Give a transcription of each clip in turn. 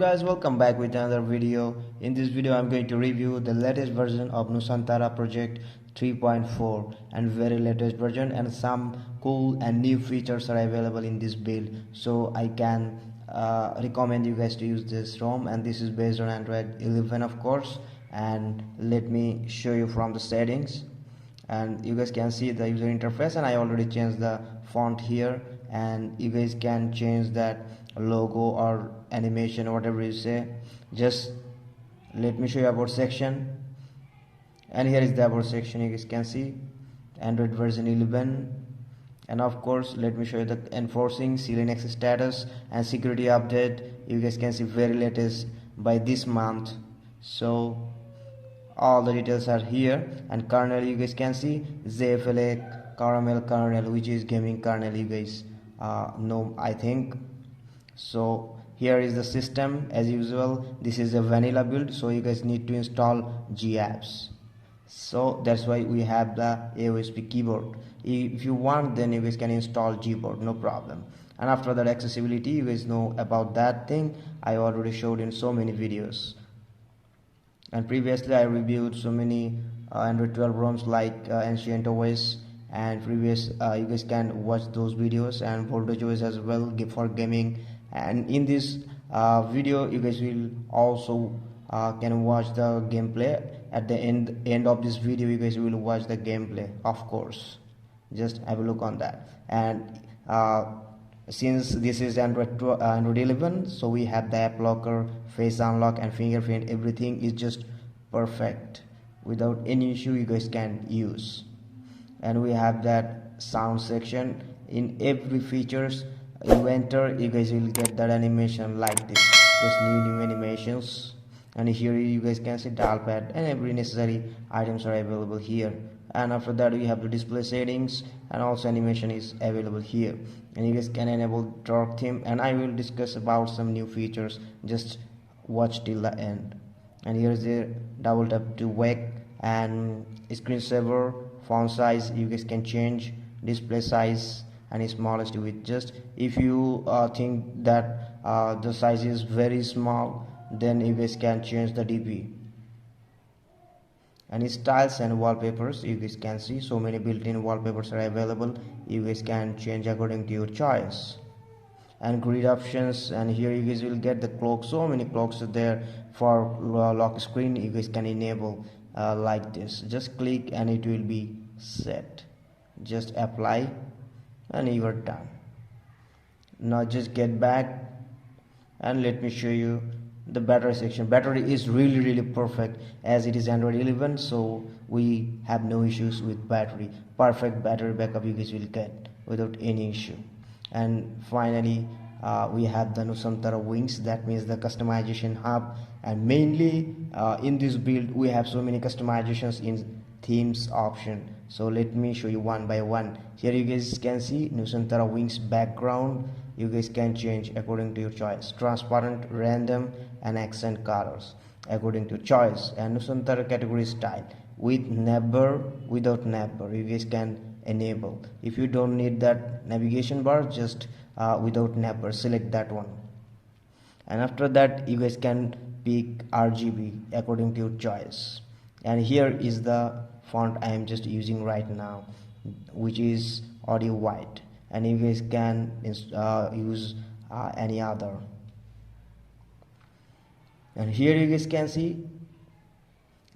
guys, welcome back with another video. In this video I'm going to review the latest version of Nusantara project 3.4 and very latest version, and some cool and new features are available in this build, so I can recommend you guys to use this ROM. And this is based on Android 11 of course. And let me show you from the settings, and you guys can see the user interface, and I already changed the font here, and you guys can change that logo or animation or whatever you say. Just let me show you about section, and here is the about section. You guys can see Android version 11, and of course let me show you the enforcing ceiling access status and security update. You guys can see very latest by this month, so all the details are here. And kernel, you guys can see ZFLA caramel kernel, which is gaming kernel, you guys know I think. So here is the system as usual. This is a vanilla build, so you guys need to install GApps, so that's why we have the Aosp keyboard. If you want, then you guys can install Gboard, no problem. And after that, accessibility, you guys know about that thing. I already showed in so many videos, and previously I reviewed so many Android 12 ROMs like Ancient OS and previous. You guys can watch those videos, and Voltage OS as well for gaming. And in this video you guys will also can watch the gameplay. At the end of this video you guys will watch the gameplay, of course. Just have a look on that. And since this is Android 11, so we have the app locker, face unlock and fingerprint. Everything is just perfect without any issue. You guys can use. And we have that sound section. In every features you enter, you guys will get that animation like this, just new animations. And here you guys can see dial pad, and every necessary items are available here. And after that we have the display settings, and also animation is available here. And you guys can enable dark theme, and I will discuss about some new features. Just watch till the end. And here is the double tap to wake, and screensaver, font size you guys can change, display size and smallest width. Just if you think that the size is very small, then you guys can change the dp. And styles and wallpapers, you guys can see so many built-in wallpapers are available. You guys can change according to your choice. And grid options, and here you guys will get the clock. So many clocks are there for lock screen. You guys can enable like this. Just click and it will be set. Just apply and you are done. Now just get back and let me show you the battery section. Battery is really perfect, as it is Android 11, so we have no issues with battery. Perfect battery backup you guys will get without any issue. And finally we have the Nusantara wings, that means the customization hub. And mainly in this build we have so many customizations in themes option, so let me show you one by one. Here you guys can see Nusantara wings background. You guys can change according to your choice, transparent, random and accent colors according to choice. And Nusantara category style, with navbar, without navbar, you guys can enable. If you don't need that navigation bar, just without navbar, select that one. And after that you guys can pick RGB according to your choice. And here is the font I am just using right now, which is audio white, and you guys can use any other. And here you guys can see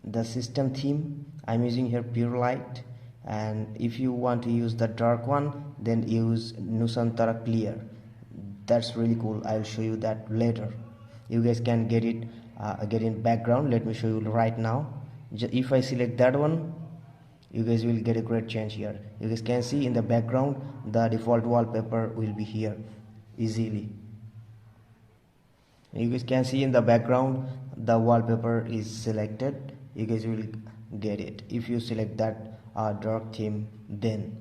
the system theme. I'm using here pure light, and if you want to use the dark one, then use Nusantara clear. That's really cool. I'll show you that later. You guys can get it get in background. Let me show you right now. If I select that one, you guys will get a great change here. You guys can see in the background the default wallpaper will be here easily. You guys can see in the background the wallpaper is selected. You guys will get it if you select that dark theme then.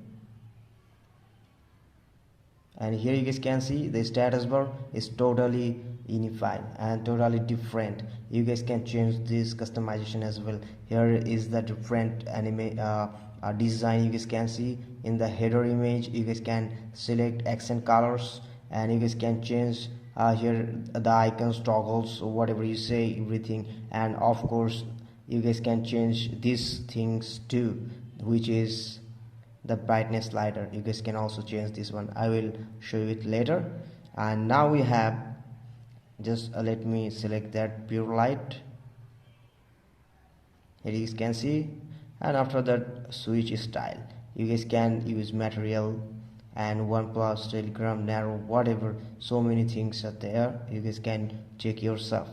And here you guys can see the status bar is totally unified and totally different. You guys can change this customization as well. Here is the different anime design. You guys can see in the header image. You guys can select accent colors, and you guys can change here the icons, toggles, whatever you say, everything. And of course you guys can change these things too, which is the brightness slider. You guys can also change this one. I will show you it later. And now we have just let me select that pure light. Here you can see. And after that, switch style. You guys can use material and OnePlus, Telegram, narrow, whatever. So many things are there. You guys can check yourself.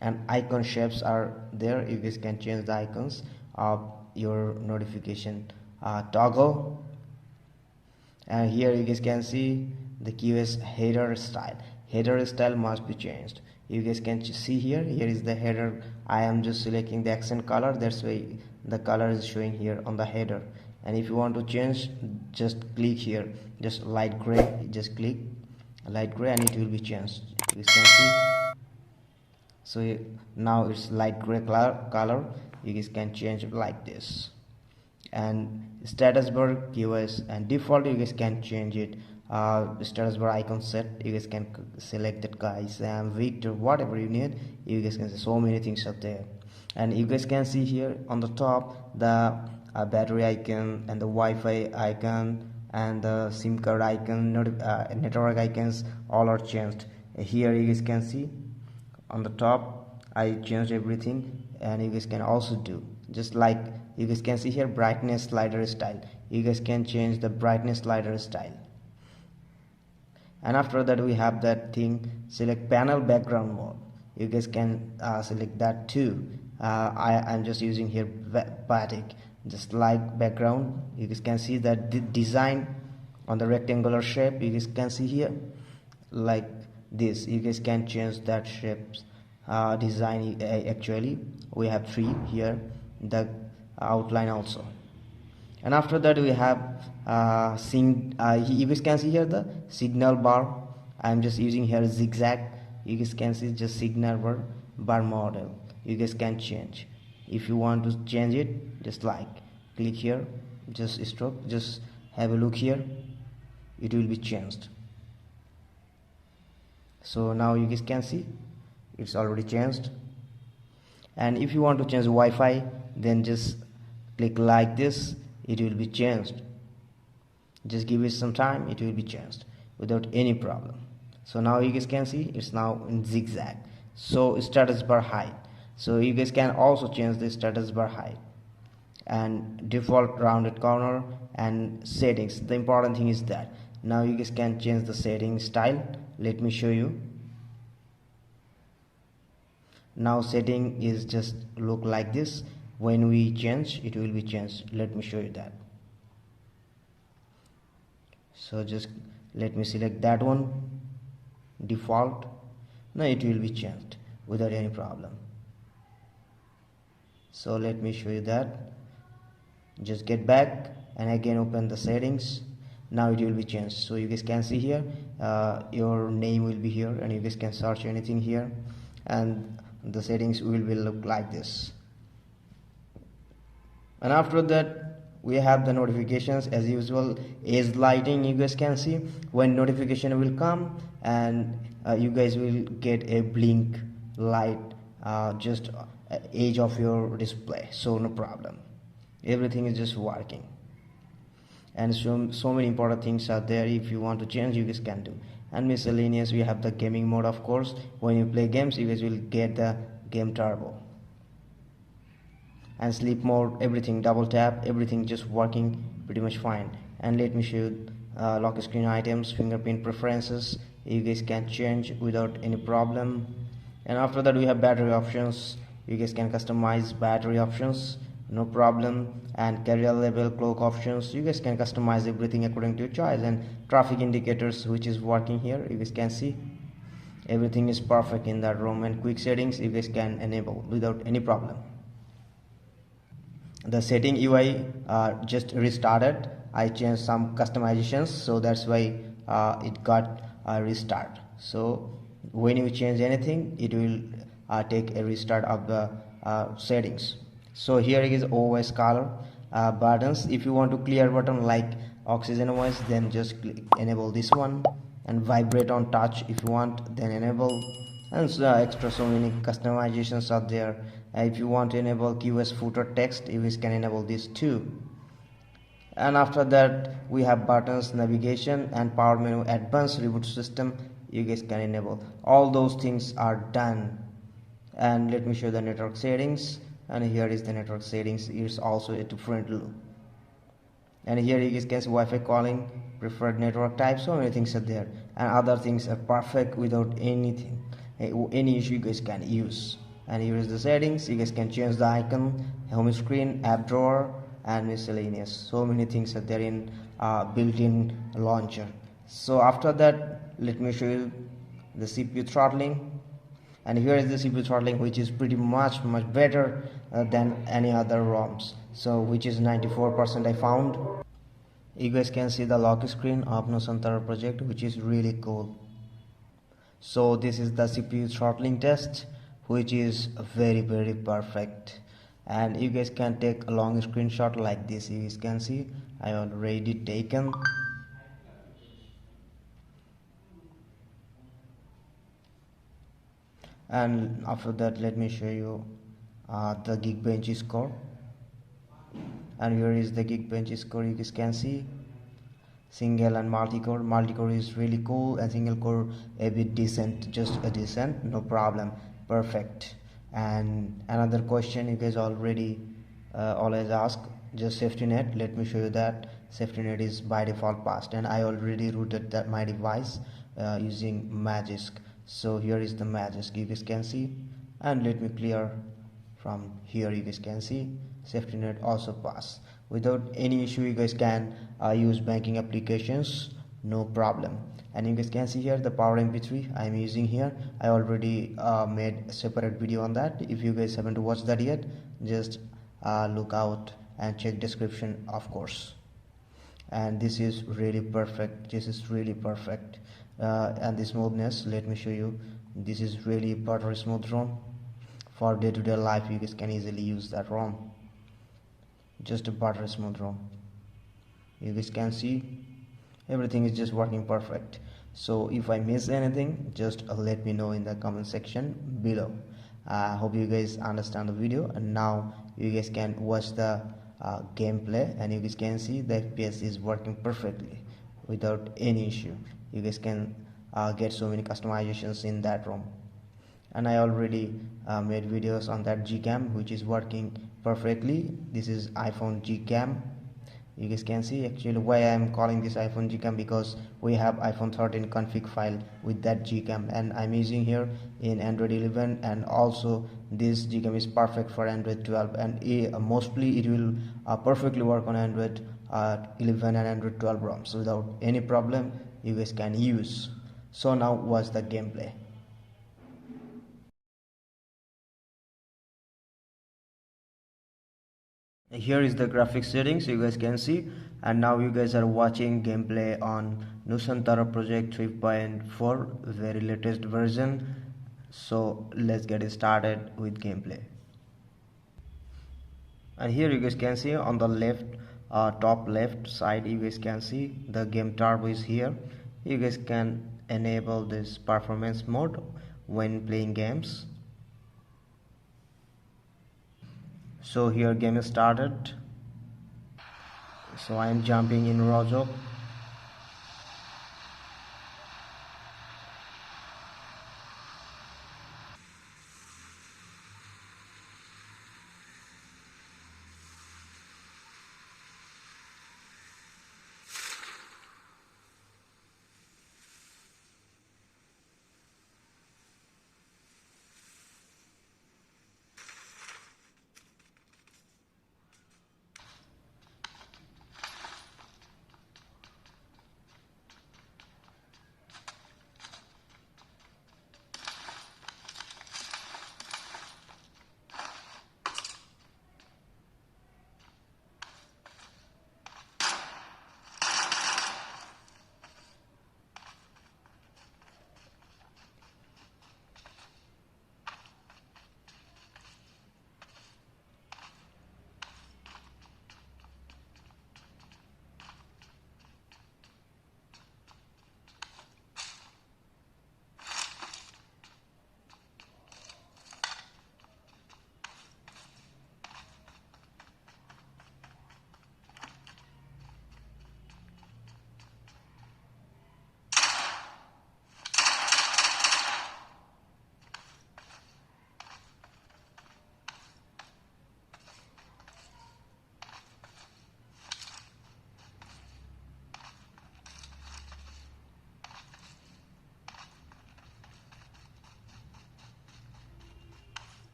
And icon shapes are there. You guys can change the icons of your notification toggle. And here you guys can see the QS header style. Header style must be changed. You guys can see here is the header. I am just selecting the accent color, that's why the color is showing here on the header. And if you want to change, just click here, just light gray, just click light gray and it will be changed. You can see, so now it's light gray color. You guys can change it like this. And status bar, QS, and default you guys can change it. Status bar icon set, you guys can select that guy, Sam, Victor, whatever you need. You guys can see so many things up there. And you guys can see here on the top the battery icon and the Wi-Fi icon and the SIM card icon, network icons, all are changed. Here you guys can see on the top I changed everything. And you guys can also do just like you guys can see here, brightness slider style. You guys can change the brightness slider style. And after that we have that thing, select panel background mode. You guys can select that too. I'm just using here batik, just like background. You guys can see that the design on the rectangular shape. You guys can see here like this. You guys can change that shapes design. Actually we have 3 here, the outline also. And after that we have you guys can see here the signal bar. I'm just using here zigzag. You guys can see just signal bar model. You guys can change. If you want to change it, just like click here, just stroke, just have a look here, it will be changed. So now you guys can see it's already changed. And if you want to change Wi-Fi, then just click like this, it will be changed. Just give it some time, it will be changed without any problem. So now you guys can see it's now in zigzag. So status bar height, so you guys can also change the status bar height and default rounded corner and settings. The important thing is that now you guys can change the setting style. Let me show you. Now setting is just look like this. When we change, it will be changed. Let me show you that. So just let me select that one, default. Now it will be changed without any problem. So let me show you that. Just get back and again open the settings. Now it will be changed. So you guys can see here your name will be here and you guys can search anything here, and the settings will look like this. And after that we have the notifications as usual. Edge lighting, you guys can see when notification will come and you guys will get a blink light just edge of your display. So no problem, everything is just working. And so many important things are there. If you want to change, you guys can do. And miscellaneous, we have the gaming mode. Of course, when you play games, you guys will get the game turbo. And sleep mode, everything, double tap, everything just working pretty much fine. And let me show you lock screen items, fingerprint preferences. You guys can change without any problem. And after that we have battery options. You guys can customize battery options, no problem. And carrier level, clock options, you guys can customize everything according to your choice. And traffic indicators, which is working here, you guys can see everything is perfect in that ROM. And quick settings, you guys can enable without any problem. The setting UI just restarted. I changed some customizations, so that's why it got a restart. So when you change anything, it will take a restart of the settings. So here is OS color buttons. If you want to clear button like oxygen OS, then just enable this one. and vibrate on touch if you want, then enable. And so extra so many customizations are there. If you want to enable QS footer text, you guys can enable this too. And after that we have buttons, navigation, and power menu, advanced reboot system. You guys can enable all those things are done. And let me show the network settings, and here is the network settings. It's also a different look. And here you guys can see Wi-Fi calling, preferred network type, so many things are there, and other things are perfect without anything, any issue you guys can use. And here is the settings. You guys can change the icon, home screen, app drawer, and miscellaneous. So many things are there in built-in launcher. So after that, let me show you the CPU throttling. And here is the CPU throttling, which is pretty much better than any other ROMs, so which is 94% I found. You guys can see the lock screen of Nusantara project, which is really cool. So this is the CPU throttling test, which is very perfect. And you guys can take a long screenshot like this. You guys can see I already taken. And after that, let me show you the Geekbench score. And here is the Geekbench score. You guys can see single and multi-core is really cool, and single core a bit decent, just a decent, no problem, perfect. And another question you guys already always ask, just safety net. Let me show you that safety net is by default passed, and I already rooted that my device using Magisk. So here is the Magisk, you guys can see. And let me clear from here. You guys can see safety net also pass without any issue. You guys can use banking applications, no problem. And you guys can see here the power mp3 I am using here. I already made a separate video on that. If you guys haven't watched that yet, just look out and check description, of course. And this is really perfect. This is really perfect. And the smoothness, let me show you. This is really butter smooth ROM. For day-to-day life, you guys can easily use that ROM. Just a butter smooth ROM. You guys can see everything is just working perfect. So if I miss anything, just let me know in the comment section below. I hope you guys understand the video, and now you guys can watch the gameplay, and you guys can see the FPS is working perfectly without any issue. You guys can get so many customizations in that ROM. And I already made videos on that Gcam, which is working perfectly. This is iPhone Gcam. You guys can see actually why I am calling this iPhone Gcam, because we have iPhone 13 config file with that Gcam, and I'm using here in Android 11, and also this Gcam is perfect for Android 12, and mostly it will perfectly work on Android 11 and Android 12 ROMs without any problem. You guys can use. So now watch the gameplay. Here is the graphics settings, you guys can see. And now you guys are watching gameplay on Nusantara project 3.4, very latest version. So let's get started with gameplay. And here you guys can see on the left, top left side, you guys can see the game turbo is here. You guys can enable this performance mode when playing games. So here game is started. So I am jumping in Rojo.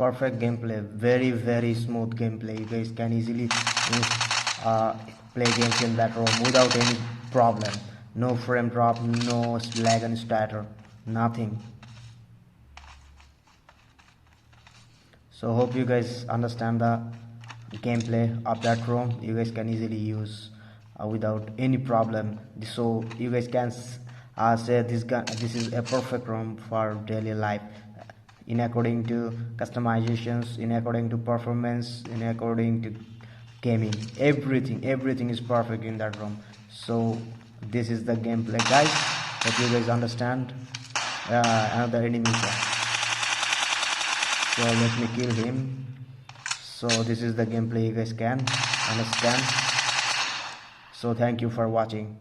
perfect gameplay, very smooth gameplay. You guys can easily play games in that ROM without any problem. No frame drop, no lag and stutter, nothing. So hope you guys understand the gameplay of that ROM. You guys can easily use without any problem. So you guys can say this is a perfect ROM for daily life, in according to customizations, in according to performance, in according to gaming. Everything is perfect in that ROM. So this is the gameplay, guys. Hope you guys understand. Another enemy. So let me kill him. So this is the gameplay, you guys can understand. So thank you for watching.